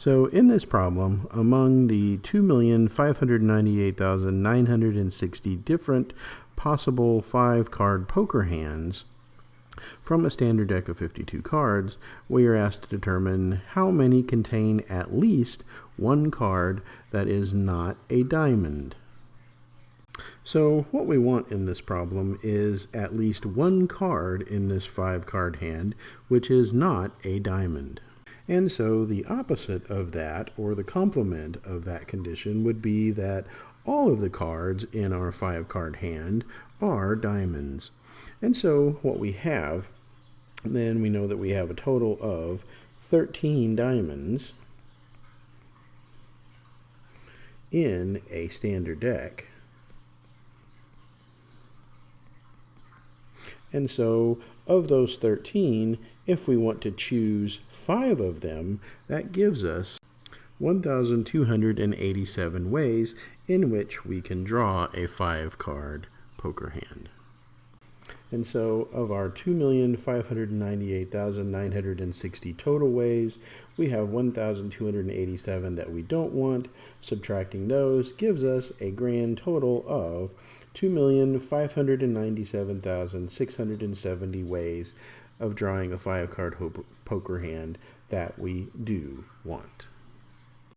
So in this problem, among the 2,598,960 different possible 5-card poker hands from a standard deck of 52 cards, we are asked to determine how many contain at least one card that is not a diamond. So what we want in this problem is at least one card in this 5-card hand which is not a diamond. And so the opposite of that, or the complement of that condition, would be that all of the cards in our 5-card hand are diamonds. And so what we have, then we know that we have a total of 13 diamonds in a standard deck. And so of those 13, if we want to choose 5 of them, that gives us 1,287 ways in which we can draw a 5-card poker hand. And so of our 2,598,960 total ways, we have 1,287 that we don't want. Subtracting those gives us a grand total of 2,597,670 ways of drawing a 5-card poker hand that we do want.